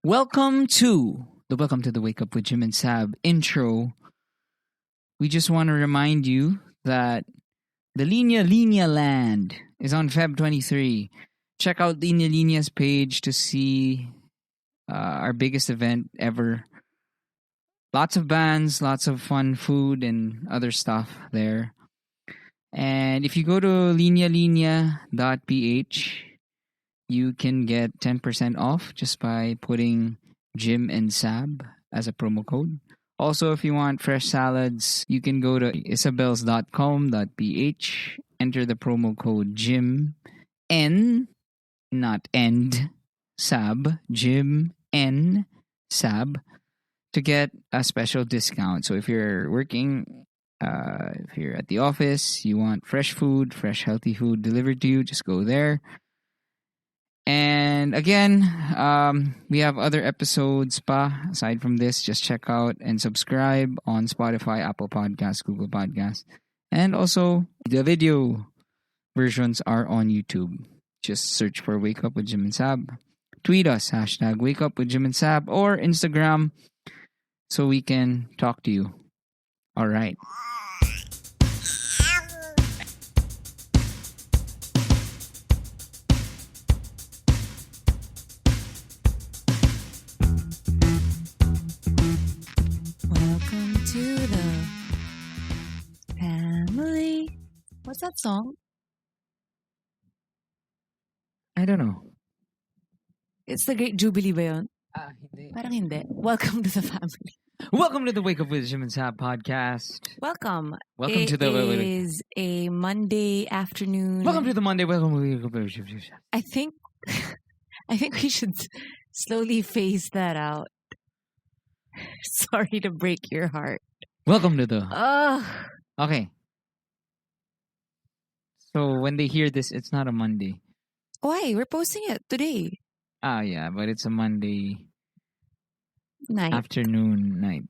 Welcome to the Wake Up with Jim and Sab intro. We just want to remind you that the Linea Land is on Feb 23. Check out Linea's page to see our biggest event ever. Lots of bands, lots of fun food and other stuff there. And if you go to linealinea.ph, you can get 10% off just by putting Jim and Sab as a promo code. Also, if you want fresh salads, you can go to isabels.com.ph, enter the promo code Jim N, not end, Sab, Jim N Sab, to get a special discount. So if you're working, if you're at the office, you want fresh food, fresh healthy food delivered to you, just go there. And again, we have other episodes pa. Aside from this, just check out and subscribe on Spotify, Apple Podcasts, Google Podcasts. And also, the video versions are on YouTube. Just search for Wake Up with Jim and Sab. Tweet us, #Wake Up with Jim and Sab, or Instagram so we can talk to you. All right. Welcome to the family. What's that song? I don't know. It's the Great Jubilee ba yun? Hindi. Parang hindi. Welcome to the family. Welcome to the Wake Up with Jim and Sab podcast. Welcome. Welcome to the... It is a Monday afternoon. Welcome to the Monday. Welcome to I think we should slowly phase that out. Sorry to break your heart. Welcome to the... Ugh. Okay. So when they hear this, it's not a Monday. Why? We're posting it today. Yeah, but it's a Monday Night. afternoon night.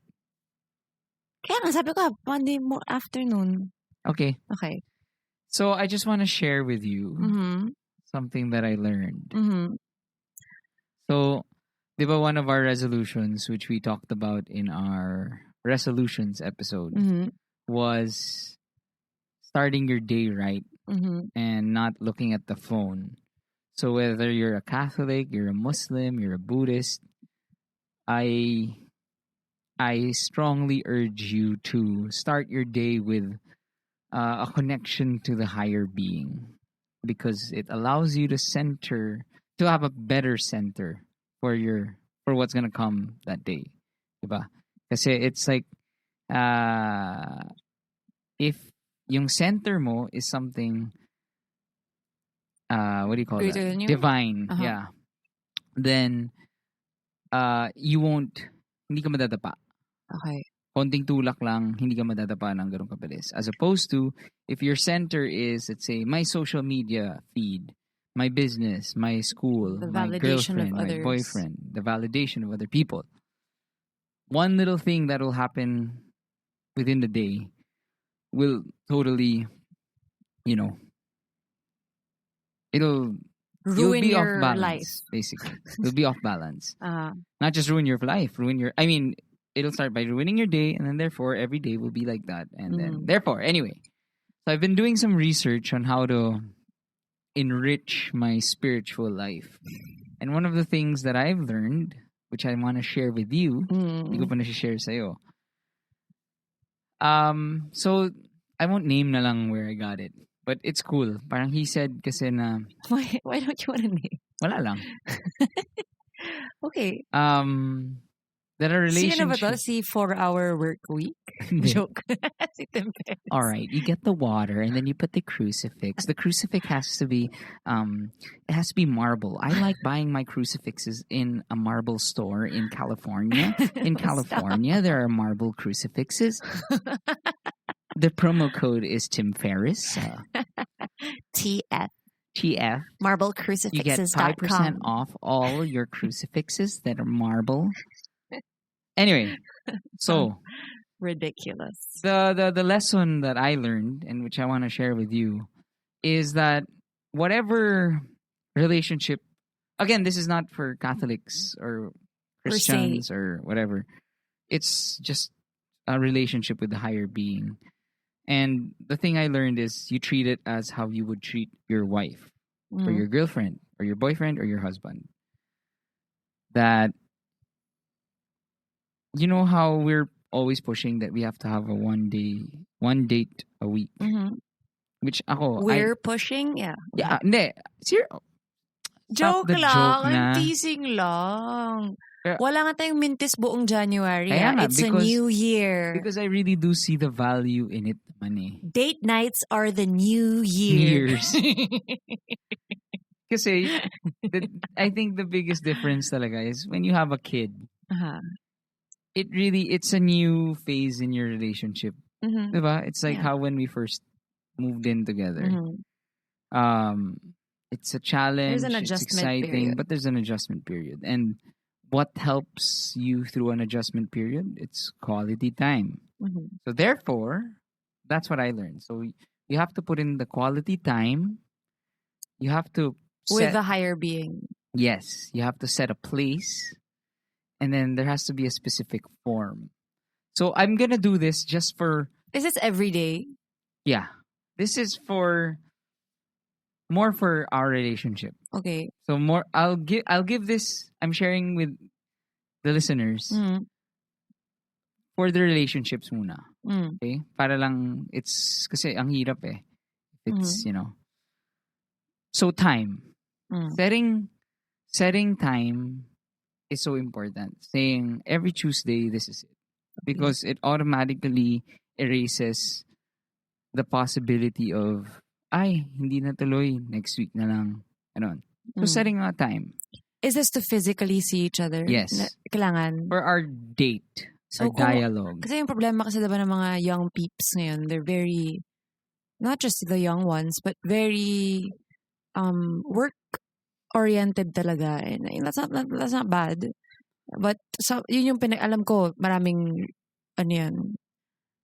Kaya nga sabi ko, Monday afternoon. Okay. Okay. So I just want to share with you Mm-hmm. something that I learned. Mm-hmm. So, di ba one of our resolutions, which we talked about in our resolutions episode, Mm-hmm. was starting your day right Mm-hmm. and not looking at the phone. So whether you're a Catholic, you're a Muslim, you're a Buddhist, I strongly urge you to start your day with a connection to the higher being, because it allows you to have a better center for what's gonna come that day, diba? Kasi it's like if yung center mo is something what do you call Greater that? than you? Divine, Uh-huh. yeah. Then hindi ka madadapa. Okay. Konting tulak lang, hindi ka madadapa ng ganun kabilis. As opposed to, if your center is, let's say, my social media feed, my business, my school, The my validation of girlfriend, my others. boyfriend, the validation of other people. One little thing that will happen within the day will totally, you'll Ruin be your off balance, life. basically. You'll be off balance. Uh, Not just ruin your life, it'll start by ruining your day, and then therefore every day will be like that. And then therefore, anyway. So I've been doing some research on how to enrich my spiritual life. And one of the things that I've learned, which I want to share with you, hindi ko pa na-share sa'yo. So I won't name na lang where I got it. But it's cool. Parang he said kasi na... why don't you want to name? Wala lang. Okay. That a Sino ba relationship... to? Si 4-hour work week? Joke. Si Tim Perez. All right, you get the water and then you put the crucifix. The crucifix has to be, it has to be marble. I like buying my crucifixes in a marble store in California. In California, there are marble crucifixes. The promo code is Tim Ferriss. TF. TF. Marble-crucifixes.com. You get 5% off all your crucifixes that are marble. Anyway, so ridiculous. the lesson that I learned, and which I want to share with you, is that whatever relationship, again, this is not for Catholics or Christians or whatever. It's just a relationship with the higher being. And the thing I learned is you treat it as how you would treat your wife or your girlfriend or your boyfriend or your husband. That, you know how we're always pushing that we have to have a one date a week. Which ako, We're pushing? Yeah. Yeah, hindi. Joke the lang. joke I'm na. teasing lang. Pero- Wala nga tayong mintis buong January. Kaya nga, It's a new year. Because I really do see the value in it naman eh. Date nights are the new year. Years. Kasi, I think the biggest difference talaga is when you have a kid, it's a new phase in your relationship. Diba? It's like how when we first moved in together. It's a challenge, there's an it's adjustment exciting, period. but there's an adjustment period. And what helps you through an adjustment period? It's quality time. So therefore, that's what I learned. So you have to put in the quality time. You have to with the higher being. Yes, you have to set a place, and then there has to be a specific form. So I'm gonna do this just for. Is this every day? Yeah, this is more for our relationship. Okay. So more, I'll give this. I'm sharing with the listeners for the relationships muna. Okay, para lang it's kasi ang hirap eh. It's So time. Setting time is so important. Saying every Tuesday, this is it. Because it automatically erases the possibility of, hindi na tuloy, next week na lang. Ganon. So setting a time. Is this to physically see each other? Yes. Kailangan. For our date. So our dialogue. Kasi yung problema kasi diba ng mga young peeps ngayon, they're very, not just the young ones, but very work-oriented talaga. And that's not bad. But yun yung alam ko, maraming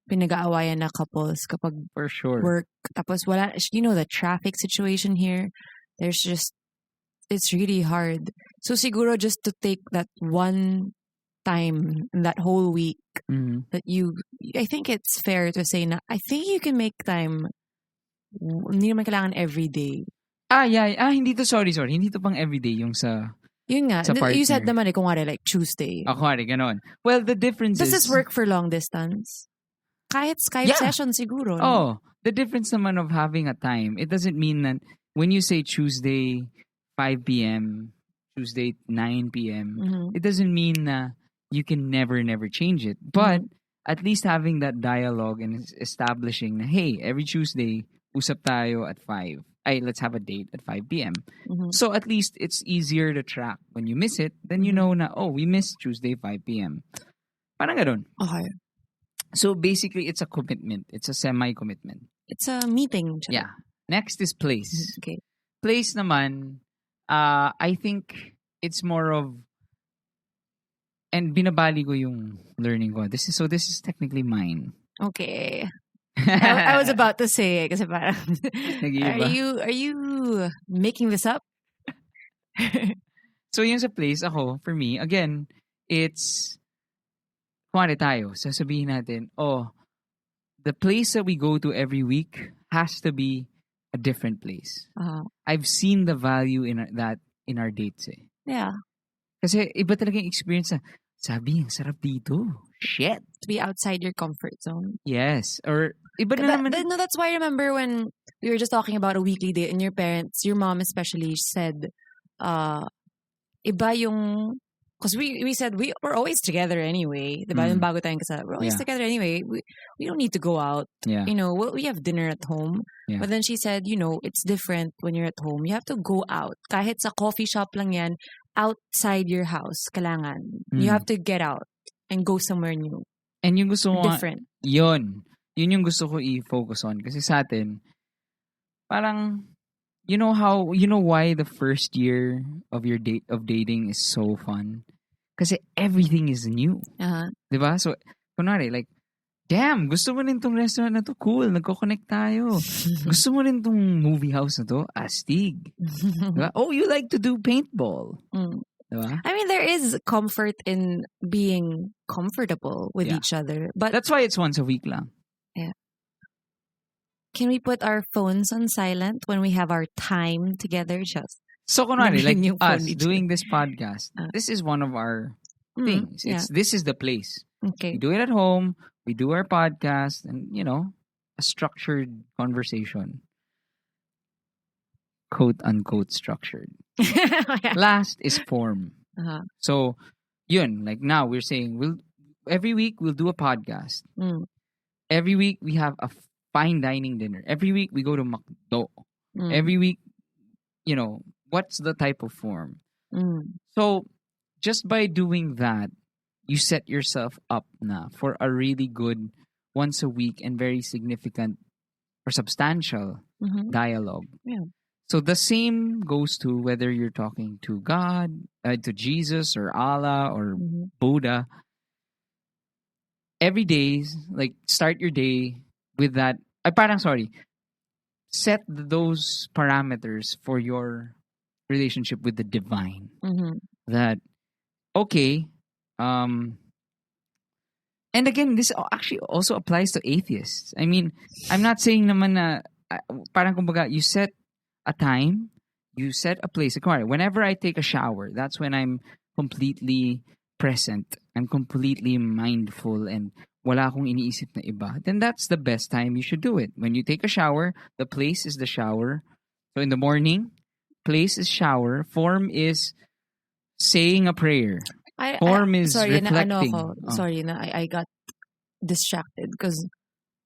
pinag-aawayan na couples kapag for sure work. Tapos wala, the traffic situation here, it's really hard. So siguro just to take that one time in that whole week that I think it's fair to say na I think you can make time. Hindi naman kailangan every day. Hindi to, sorry. Hindi to pang everyday yung sa yun nga. sa partner. You said naman kung like Tuesday. Kunwari, ganon. Well, the difference Does is... this work for long distance? Kahit Skype session siguro. No? Oh, the difference naman of having a time, it doesn't mean that when you say Tuesday 5 p.m., Tuesday 9 p.m., it doesn't mean na you can never change it. But at least having that dialogue and establishing na, hey, every Tuesday, usap tayo at 5. Let's have a date at 5 p.m. So at least it's easier to track. When you miss it, then you know na, we missed Tuesday 5 p.m. Parang ganun. Okay. So basically, it's a commitment. It's a semi-commitment. It's a meeting. Yeah. Next is place. Okay. Place naman, I think it's more of, and binabali ko yung learning ko. This is technically mine. Okay. I was about to say it kasi parang, are you making this up? So yung sa place, for me, again, it's, kuwari tayo, sasabihin natin, the place that we go to every week has to be a different place. I've seen the value in that in our dates eh. Yeah. Kasi iba talaga yung experience na, sabi, ang sarap dito. Shit. To be outside your comfort zone. Yes. Or, iba na naman. No, that's why I remember when we were just talking about a weekly date and your mom especially said, iba yung, because we said we're always together anyway. Diba? Yung bago tayong kasal. We're always together anyway. We don't need to go out. Yeah. We have dinner at home. Yeah. But then she said, it's different when you're at home. You have to go out. Kahit sa coffee shop lang yan, outside your house, kailangan. You have to get out and go somewhere new. And yung gusto ko different. Yun yung gusto ko i-focus on. Kasi sa atin, parang, you know why the first year of your dating is so fun? Kasi everything is new. Diba? So, kunwari, like, damn, gusto mo rin tong restaurant na to? Cool, nagko-connect tayo. Gusto mo rin tong movie house na to? Astig. Diba? Oh, you like to do paintball. Diba? I mean, there is comfort in being comfortable with Yeah. each other. But That's why it's once a week lang. can we put our phones on silent when we have our time together? Just So, kunwari, like Nag-ring yung phone us ni doing this podcast, this is one of our things. yeah. This is the place. Okay. We do it at home. We do our podcast, and a structured conversation, quote unquote structured. Yeah. Last is form. Uh-huh. So, yun, like now we're saying every week we'll do a podcast. Mm. Every week we have a fine dining dinner. Every week we go to McDo. Mm. Every week, what's the type of form? Mm. So, just by doing that, you set yourself up na for a really good once a week and very significant or substantial Mhm. dialogue. Yeah. So the same goes to whether you're talking to God, to Jesus or Allah or Mhm. Buddha. Every day, like start your day with that. Set those parameters for your relationship with the divine. Mhm. That okay, and again, this actually also applies to atheists. I mean, I'm not saying naman na parang kumbaga you set a time, you set a place. Like, whenever I take a shower, that's when I'm completely present. I'm completely mindful and wala akong iniisip na iba. Then that's the best time you should do it. When you take a shower, the place is the shower. So in the morning, place is shower. Form is saying a prayer. Form is sorry, reflecting. Sorry, I got distracted because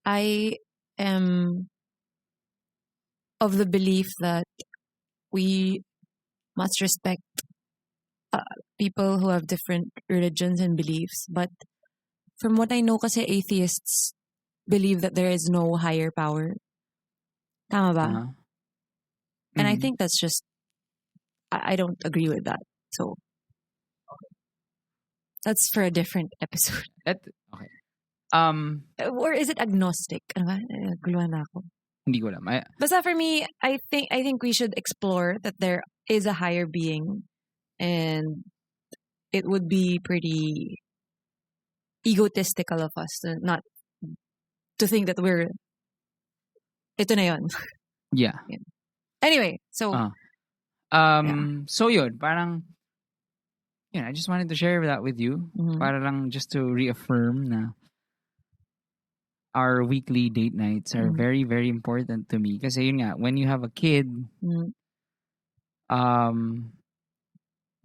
I am of the belief that we must respect people who have different religions and beliefs. But from what I know, kasi atheists believe that there is no higher power. Tama ba? Uh-huh. And I Mhm. think that's just, I don't agree with that. So that's for a different episode. Okay. Or is it agnostic? Ano ba? Guluhan na ako. Hindi ko alam. Basta for me, I think we should explore that there is a higher being, and it would be pretty egotistical of us to not to think that we're ito na yun. Yeah. Anyway, so So yun, parang I just wanted to share that with you. Mhm. Para lang just to reaffirm na our weekly date nights are Mhm. very, very important to me. Kasi yun nga, when you have a kid, Mhm.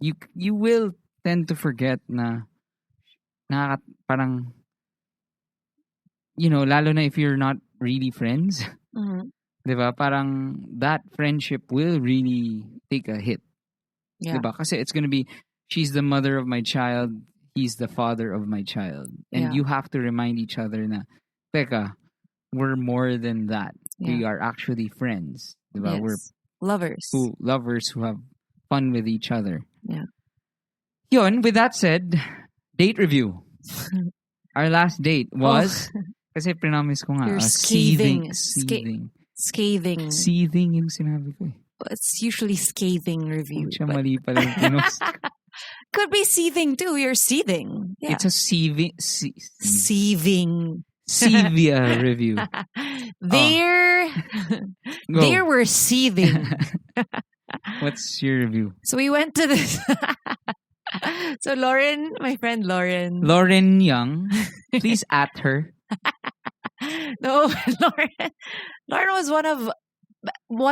you will tend to forget na parang, lalo na if you're not really friends, Mhm. diba? Parang that friendship will really take a hit. Yeah. Diba? Kasi it's gonna be, she's the mother of my child, he's the father of my child. And Yeah. you have to remind each other na, teka, we're more than that. We Yeah. are actually friends. Diba? Yes. We're lovers who have fun with each other. Yeah. Yun, with that said, date review. Our last date was, kasi promise ko nga, You're seething. scathing. Seething yung sinabi ko eh. It's usually scathing review. Siya but mali pala yung pinost. could be seething too. You're seething. Yeah. It's a seething. Seething. Sevia review. There were seething. What's your review? So we went to this. So Lauren, my friend Lauren. Lauren Young. Please at her. No, Lauren was one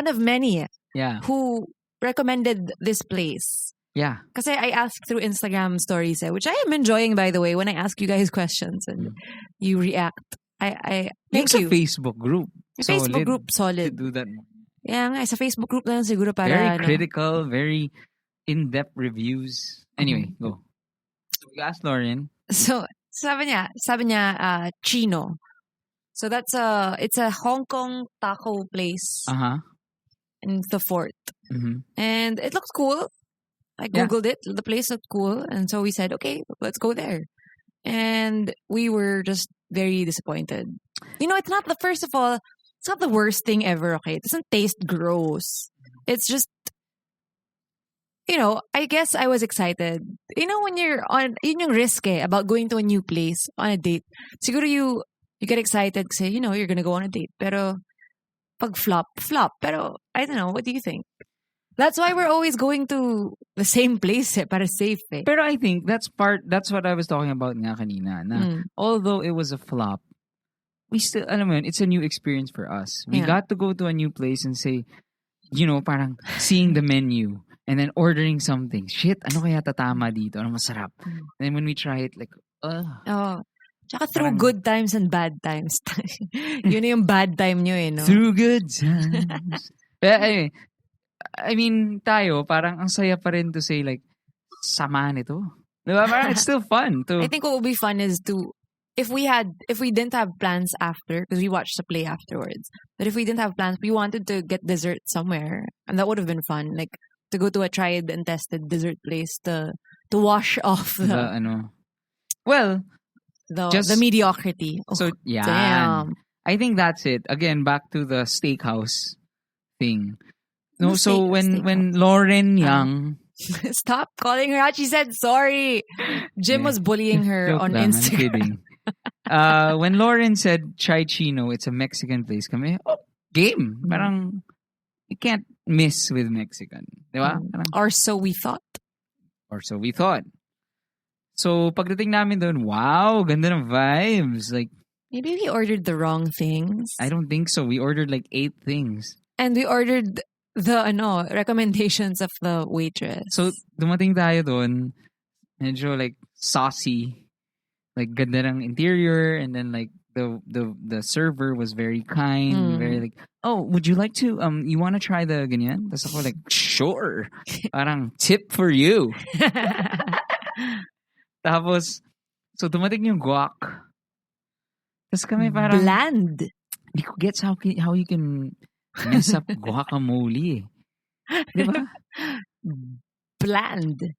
of many Yeah. who recommended this place. Yeah. Kasi I asked through Instagram stories, which I am enjoying, by the way, when I ask you guys questions and you react. I thank you. It's a Facebook group. Yung Facebook group, solid. To do that. Yeah, nga, sa Facebook group na lang siguro para Very critical, very in-depth reviews. Anyway, go. So we asked Lauren. So sabi niya, Chino. So it's a Hong Kong taco place in the fort. Mm-hmm. And it looks cool. I Googled it. The place looked cool. And so we said, okay, let's go there. And we were just very disappointed. It's not it's not the worst thing ever, okay? It doesn't taste gross. It's just, I guess I was excited. When you're yun yung risk about going to a new place on a date. Siguro you get excited kasi, you're gonna go on a date. Pero, pag flop. Pero, I don't know, what do you think? That's why we're always going to the same place para safe Pero I think that's what I was talking about nga kanina. Na although it was a flop, we still, alam mo yun, it's a new experience for us. We got to go to a new place and say, parang seeing the menu and then ordering something. Shit, ano kaya tatama dito? Ano masarap? And then when we try it, like, Oh. Tsaka through good times and bad times. Yun yung bad time nyo no? Through good times. Anyway, I mean, tayo, parang ang saya pa rin to say, like, sama nito. Diba? Parang it's still fun to... I think what would be fun is to, if we didn't have plans after, because we watched the play afterwards, but if we didn't have plans, we wanted to get dessert somewhere, and that would have been fun. Like, to go to a tried and tested dessert place to wash off the mediocrity. So, yeah. Damn. I think that's it. Again, back to the steakhouse thing. No, so when Lauren Young... Stop calling her out. She said sorry. Jim was bullying her on Instagram. I'm kidding. When Lauren said Chai Chino, it's a Mexican place, kami, game. Parang, you can't miss with Mexican. Diba? Or so we thought. So, pagdating namin doon, wow, ganda ng vibes. Like, maybe we ordered the wrong things. I don't think so. We ordered like 8 things. And we ordered the recommendations of the waitress. So, dumating tayo doon, medyo like saucy. Like, ganda ng interior, and then like the server was very kind, very like, oh, would you like to, you want to try the ganyan? Tapos ako like, sure. Parang tip for you. Tapos, so dumating yung guac. Tapos kami parang... Bland. Hindi ko gets how you can mess up guacamole. Diba? Bland.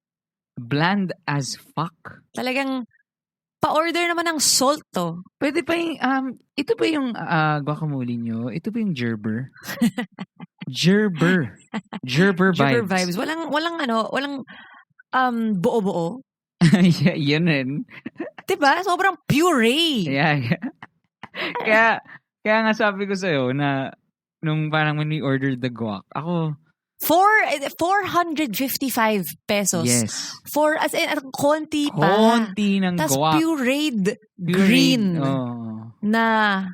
Bland as fuck. Talagang pa-order naman ng salt to. Pwede pa yung, ito ba yung guacamole nyo? Ito ba yung gerber? Gerber vibes. Walang buo-buo. Yeah, yun rin. Diba? Sobrang puree. Yeah. Kaya nga sabi ko sa'yo na nung parang when we ordered the guac, ako... 455 pesos. Yes. As in, konti pa. Konti ng tas guac. Pureed green. Oh. Na,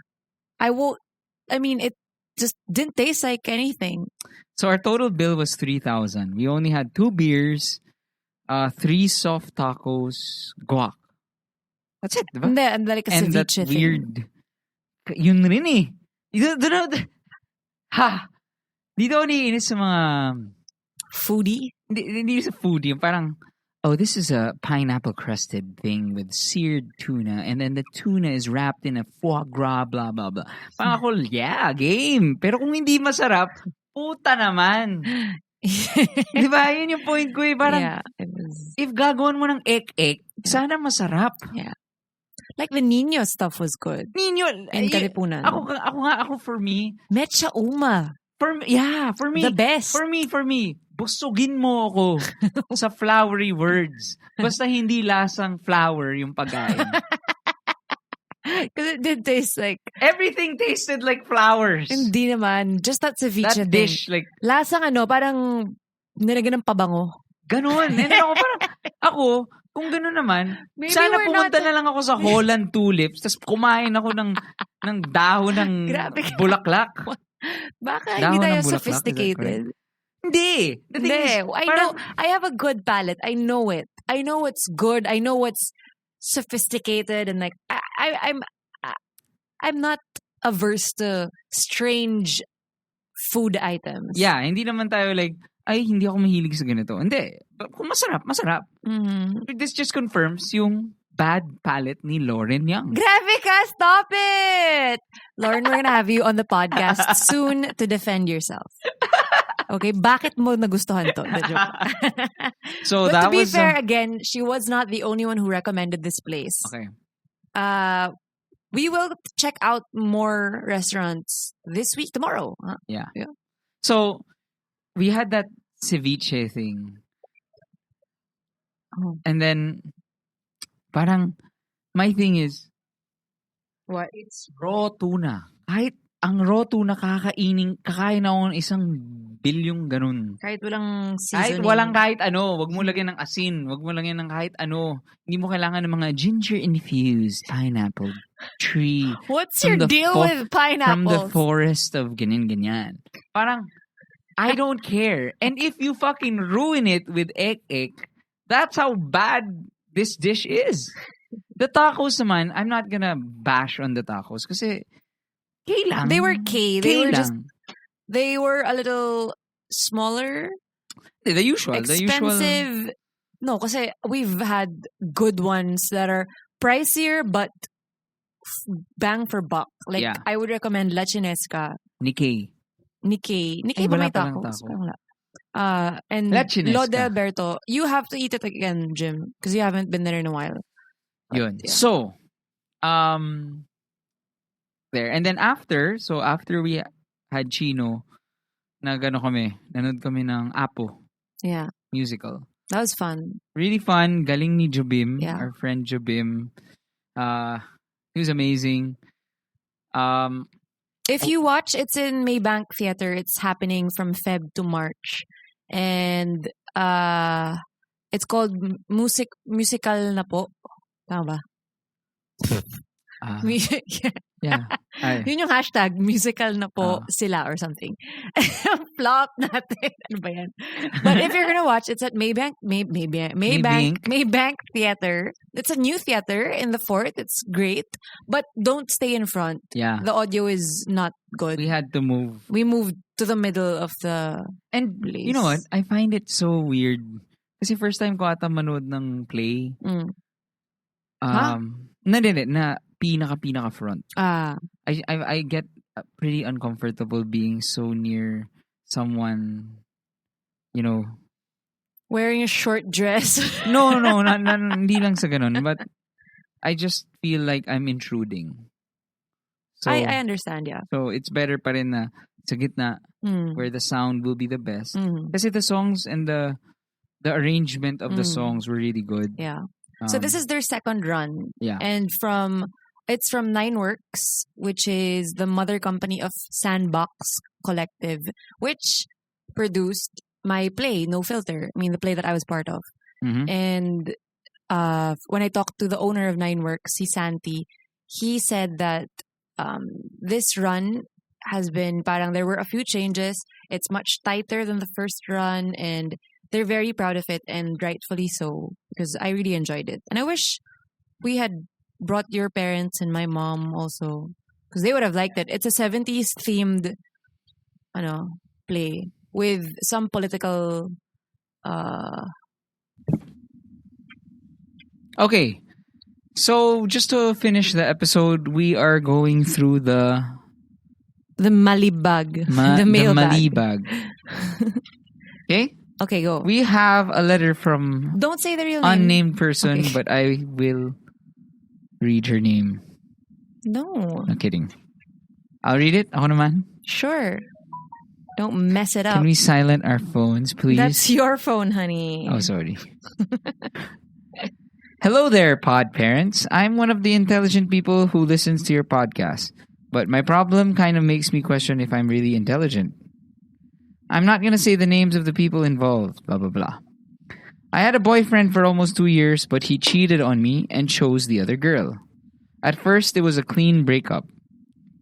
it just didn't taste like anything. So our total bill was 3,000. We only had 2 beers, 3 soft tacos, guac. That's it, diba? Hindi, and like a and ceviche that weird... Yun rin eh. Dito ako niinis sa mga... Foodie? Hindi sa foodie. Parang, oh, this is a pineapple-crusted thing with seared tuna, and then the tuna is wrapped in a foie gras, blah, blah, blah. Parang ako, yeah, game. Pero kung hindi masarap, puta naman. Diba? Yun yung point ko eh. Parang, if gagawin mo ng ek-ek, sana masarap. Yeah. Like the Nino stuff was good. Nino. In Kalipunan. Ako for me. Mecha Uma. For me. The best. For me. Busugin mo ako sa flowery words. Basta hindi lasang flower yung pagkain. Because it did taste like... Everything tasted like flowers. Hindi naman. Just that ceviche that dish, like... Lasang parang nilagyan ng pabango. Ganon. And then ako, kung gano'n naman, maybe sana pumunta na lang ako sa Holland Tulips, tapos kumain ako ng dahon ng bulaklak. Baka hindi tayo sophisticated. Hindi. I have a good palate. I know it. I know what's good. I know what's sophisticated, and like I'm not averse to strange food items. Yeah, hindi naman tayo like, ay, hindi ako mahilig sa ganito. Hindi. Kung masarap. Mm-hmm. This just confirms yung bad palate ni Lauren Young. Grabe ka! Stop it! Lauren, we're gonna have you on the podcast soon to defend yourself. Okay? Bakit mo nagustuhan to? The joke. So but that to be was, fair, again, she was not the only one who recommended this place. Okay. We will check out more restaurants this week, tomorrow. Huh? Yeah. So, we had that ceviche thing. Oh. And then, parang, my thing is, What? it's raw tuna. Kahit ang raw tuna, kakain ako ng 1 bilyong ganun. Kahit walang Kahit seasoning. walang kahit ano, wag mo lagyan ng asin, wag mo lagyan ng kahit ano. Hindi mo kailangan ng mga ginger-infused pineapple tree. What's from your the deal with pineapples? From the forest of ganyan-ganyan. Parang, I don't care. And if you fucking ruin it with ek, that's how bad this dish is. The tacos naman, I'm not gonna bash on the tacos kasi K lang. They were K. They were a little smaller. The usual. Expensive. No, kasi we've had good ones that are pricier but bang for buck. Like, Yeah. I would recommend La Chinesca. Nikkei. Nikkei ba wala may palang tacos? taco. Parang wala. And La Chinesca. Lode Alberto, you have to eat it again, Jim, because you haven't been there in a while. But, Yun. yeah. So, there. And then after we had Chino, nanood kami ng Apo Yeah. musical. That was fun. Really fun. Galing ni Jobim, Yeah. our friend Jobim. He was amazing. If you watch, it's in Mailbag Theater. It's happening from Feb to March. And it's called Musical na po. Tama ba? Yeah. Ay. Yun yung hashtag, musical na po sila or something. Flop natin. Ano ba yan? But if you're gonna watch, it's at Mailbag Theater. It's a new theater in the Fort. It's great. But don't stay in front. Yeah. The audio is not good. We had to move. We moved to the middle of the place. You know what? I find it so weird. Kasi first time ko ata manood ng play. Na pinaka front. I get pretty uncomfortable being so near someone, you know. Wearing a short dress. No, hindi lang sa ganun. But I just feel like I'm intruding. So, I understand, yeah. So it's better pa rin na sa gitna where the sound will be the best. Kasi the songs and the arrangement of the songs were really good. Yeah. So this is their second run. Yeah. And it's from Nineworks, which is the mother company of Sandbox Collective, which produced my play, No Filter. I mean, the play that I was part of. Mm-hmm. And when I talked to the owner of Nineworks, si Santi, he said that this run has been, there were a few changes. It's much tighter than the first run, and they're very proud of it, and rightfully so, because I really enjoyed it. And I wish we had brought your parents and my mom also, because they would have liked it. It's a 70s themed play with some political Okay. So just to finish the episode, we are going through the Mailbag. the Mailbag. Okay? Okay, go. We have a letter from Don't say the real name. unnamed person, Okay. but I will read her name. No. No kidding. I'll read it. Ako naman. Sure. Don't mess it up. Can we silent our phones, please? That's your phone, honey. Oh, sorry. Hello there, pod parents. I'm one of the intelligent people who listens to your podcast, but my problem kind of makes me question if I'm really intelligent. I'm not going to say the names of the people involved, blah, blah, blah. I had a boyfriend for almost 2 years, but he cheated on me and chose the other girl. At first, it was a clean breakup.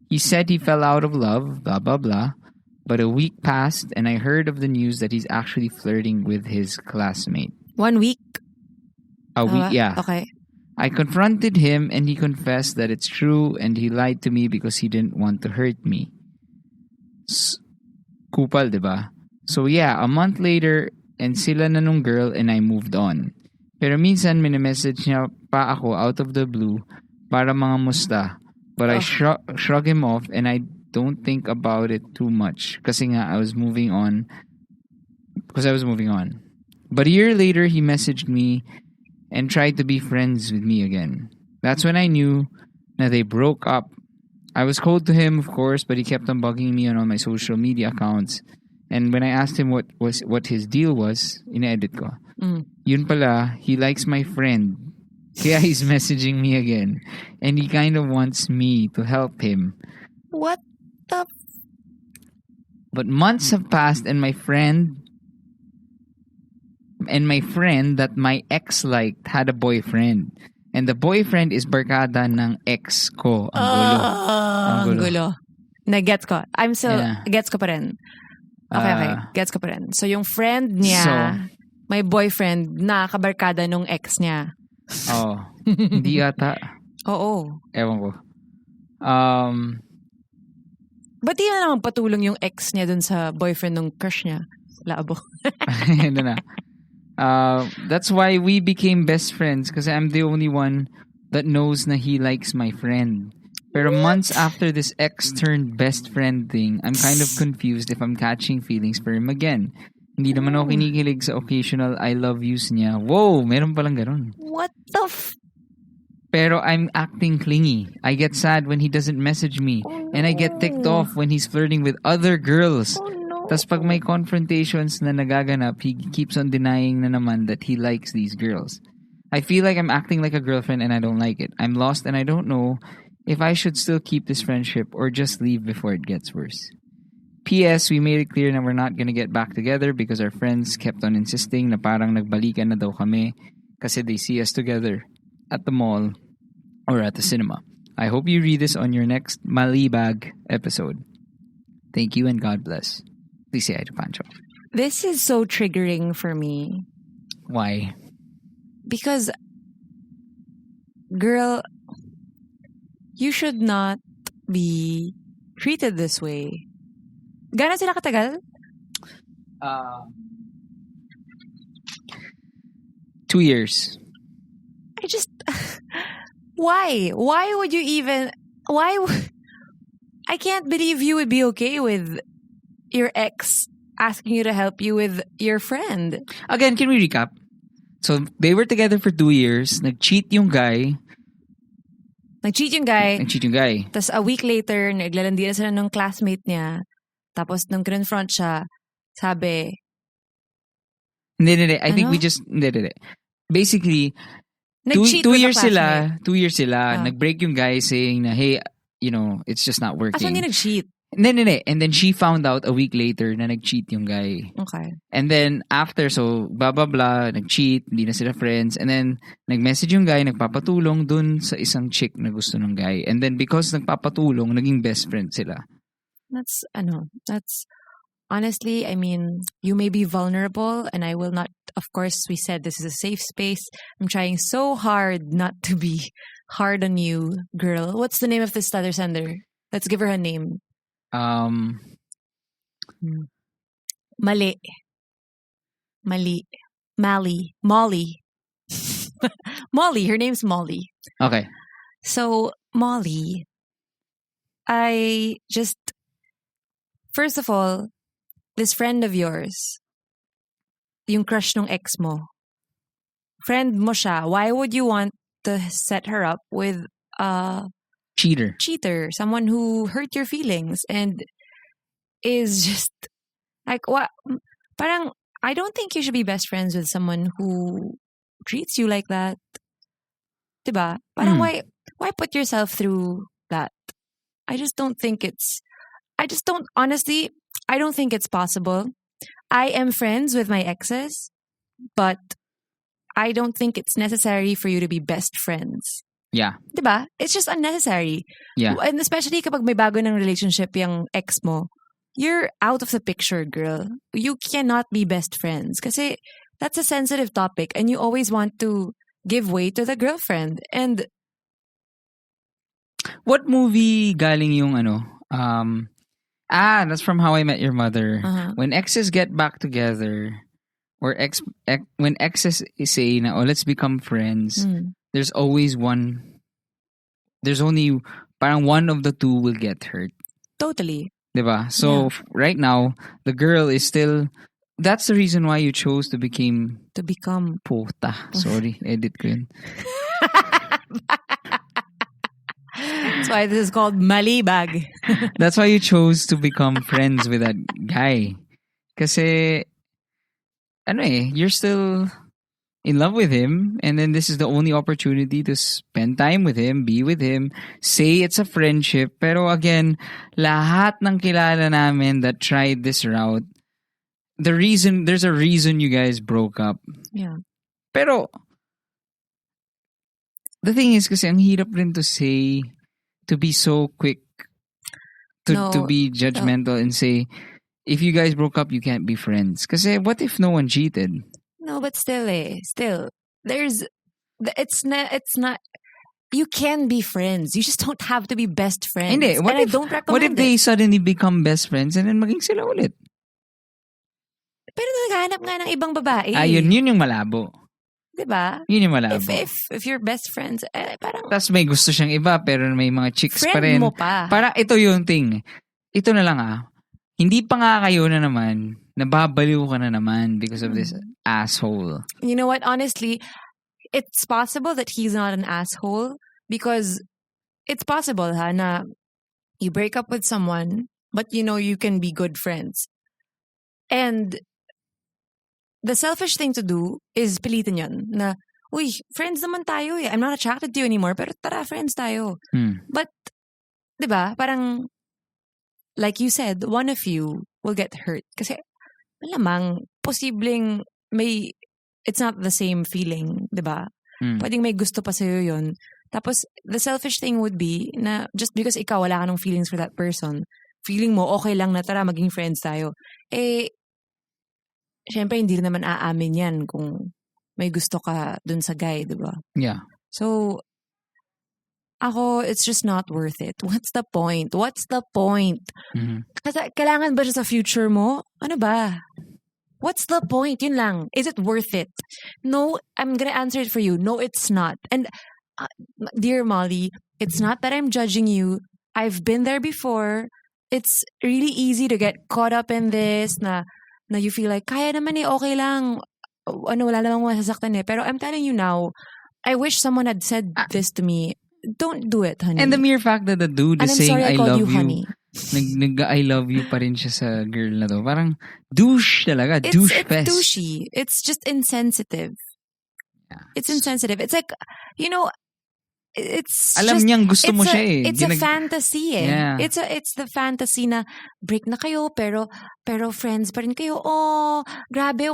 He said he fell out of love, blah, blah, blah. But a week passed and I heard of the news that he's actually flirting with his classmate. 1 week? A week, yeah. Okay. I confronted him and he confessed that it's true and he lied to me because he didn't want to hurt me. Kupal, diba? So yeah, a month later, and sila na nung girl and I moved on. Pero minsan minimessage niya pa ako out of the blue para mga musta. But I shrug him off and I don't think about it too much kasi nga I was moving on. But a year later, he messaged me and tried to be friends with me again. That's when I knew that they broke up. I was cold to him, of course, but he kept on bugging me on all my social media accounts. And when I asked him what his deal was, in-edit ko. Yun pala, he likes my friend. Kaya he's messaging me again. And he kind of wants me to help him. What the? But months have passed and my friend that my ex liked had a boyfriend. And the boyfriend is barkada ng ex ko. Ang gulo. Ang gulo. Na-gets ko. I'm still, gets ko pa rin. Okay. Gets ko pa rin. So, yung friend niya, may boyfriend na kabarkada nung ex niya. Oh. Hindi yata. Oo. Ewan ko. Ba't di na naman patulong yung ex niya dun sa boyfriend nung crush niya? Labo. Ano na. That's why we became best friends because I'm the only one that knows na he likes my friend. Pero months after this ex turned best friend thing, I'm kind of confused if I'm catching feelings for him again. Hindi naman ako kinikilig sa occasional I love yous niya. Whoa, meron palang ganun. What the Pero I'm acting clingy. I get sad when he doesn't message me. And I get ticked off when he's flirting with other girls. Tas pag may confrontations na nagaganap, he keeps on denying na naman that he likes these girls. I feel like I'm acting like a girlfriend and I don't like it. I'm lost and I don't know if I should still keep this friendship or just leave before it gets worse. P.S. We made it clear na we're not gonna get back together because our friends kept on insisting na parang nagbalikan na daw kami kasi they see us together at the mall or at the cinema. I hope you read this on your next Mailbag episode. Thank you and God bless. Please say hi to Pancho. This is so triggering for me. Why? Because, girl, you should not be treated this way. Gano'n sila katagal? 2 years. I just... Why? Why would you even... I can't believe you would be okay with your ex asking you to help you with your friend. Again, can we recap? So, they were together for 2 years. Nag-cheat yung guy. Nag-cheat yung guy. Tapos a week later, naglalandi na sila ng classmate niya. Tapos nung confront siya, sabi... Hindi. I think we just... Hindi. Basically, two years sila. Nag-break yung guy saying na, hey, it's just not working. Asan niya nag-cheat? Hindi. And then she found out a week later na nag-cheat yung guy. Okay. And then after, so blah blah blah, nag-cheat, hindi na sila friends. And then nag-message yung guy, nagpapatulong dun sa isang chick na gusto ng guy. And then because nagpapatulong, naging best friend sila. That's honestly, I mean, you may be vulnerable and I will not, of course, we said this is a safe space. I'm trying so hard not to be hard on you, girl. What's the name of this other sender? Let's give her a name. Mali. Molly. Molly. Her name's Molly. Okay. So, Molly, first of all, this friend of yours, yung crush nung ex mo, friend mo siya, why would you want to set her up with a cheater, someone who hurt your feelings and is just like, what? Parang, I don't think you should be best friends with someone who treats you like that. Diba? Parang why put yourself through that? I don't think it's possible. I am friends with my exes, but I don't think it's necessary for you to be best friends. Yeah. Diba? It's just unnecessary. Yeah. And especially kapag may bago ng relationship yung ex mo, you're out of the picture, girl. You cannot be best friends kasi that's a sensitive topic and you always want to give way to the girlfriend. And what movie galing yung that's from How I Met Your Mother. Uh-huh. When exes get back together, or when exes say na, let's become friends, there's only parang one of the two will get hurt. Totally. Diba? So right now, the girl is still, that's the reason why you chose to become puta. Sorry, edit ko yun. That's why this is called Mailbag. That's why you chose to become friends with that guy. Kasi, you're still in love with him, and then this is the only opportunity to spend time with him, be with him, say it's a friendship. Pero again, lahat ng kilala namin that tried this route, there's a reason you guys broke up. Yeah. Pero, the thing is kasi ang hirap rin to say, to be so quick, to be judgmental and say, if you guys broke up, you can't be friends. Kasi what if no one cheated? No, but still, it's not. You can be friends. You just don't have to be best friends. Hindi. I don't recommend what if they suddenly become best friends and then maging sila ulit? Pero naghahanap nga ng ibang babae. Yun yung malabo. Diba? Yun yung malabo. If you're best friends, parang... Tapos may gusto siyang iba pero may mga chicks friend pa rin. mo pa. Parang ito yung thing. Ito na lang Hindi pa nga kayo na naman, nababaliw ka na naman because of this asshole. You know what? Honestly, it's possible that he's not an asshole because it's possible na you break up with someone but you can be good friends. And the selfish thing to do is pilitin yun na, uy, friends naman tayo I'm not attracted to you anymore pero tara, friends tayo. But, diba, parang like you said, one of you will get hurt. Kasi, malamang, posibleng it's not the same feeling, diba? Pwedeng may gusto pa sa'yo yun. Tapos, the selfish thing would be na just because ikaw wala ka ng feelings for that person, feeling mo, okay lang na tara, maging friends tayo. Syempre, hindi rin naman aamin yan kung may gusto ka dun sa guy, diba? Yeah. So, it's just not worth it. What's the point? Kasi kailangan ba siya sa future mo? Ano ba? What's the point? Yun lang. Is it worth it? No, I'm gonna answer it for you. No, it's not. And dear Molly, it's not that I'm judging you. I've been there before. It's really easy to get caught up in this na you feel like, kaya naman okay lang. Wala namang masasaktan Pero I'm telling you now, I wish someone had said this to me. Don't do it, honey. And the mere fact that the dude is saying, I love you, honey. I love you pa rin siya sa girl na to. Parang douche talaga. Douche fest. It's douchey. It's just insensitive. Yeah. It's insensitive. It's like, it's alam just, niyang gusto mo siya It's a fantasy Yeah. It's the fantasy na break na kayo pero friends pa rin kayo. Oh, grabe,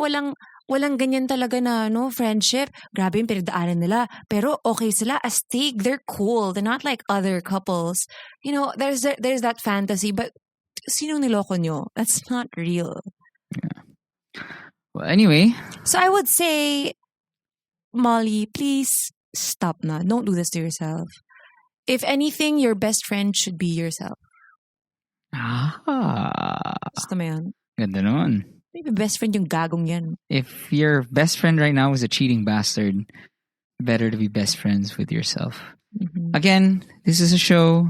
walang ganyan talaga na friendship. Grabe yung pinagdaanan nila. Pero okay sila. Astig. They're cool. They're not like other couples. There's that fantasy. But sinong niloko nyo? That's not real. Yeah. Well, anyway. So I would say, Molly, please stop na. Don't do this to yourself. If anything, your best friend should be yourself. Gusto mo yan? Ganda naman. Maybe best friend yung gagong yan. If your best friend right now is a cheating bastard, better to be best friends with yourself. Mm-hmm. Again, this is a show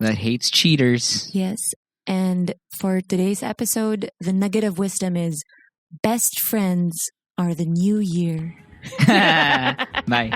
that hates cheaters. Yes. And for today's episode, the nugget of wisdom is best friends are the new year. Bye.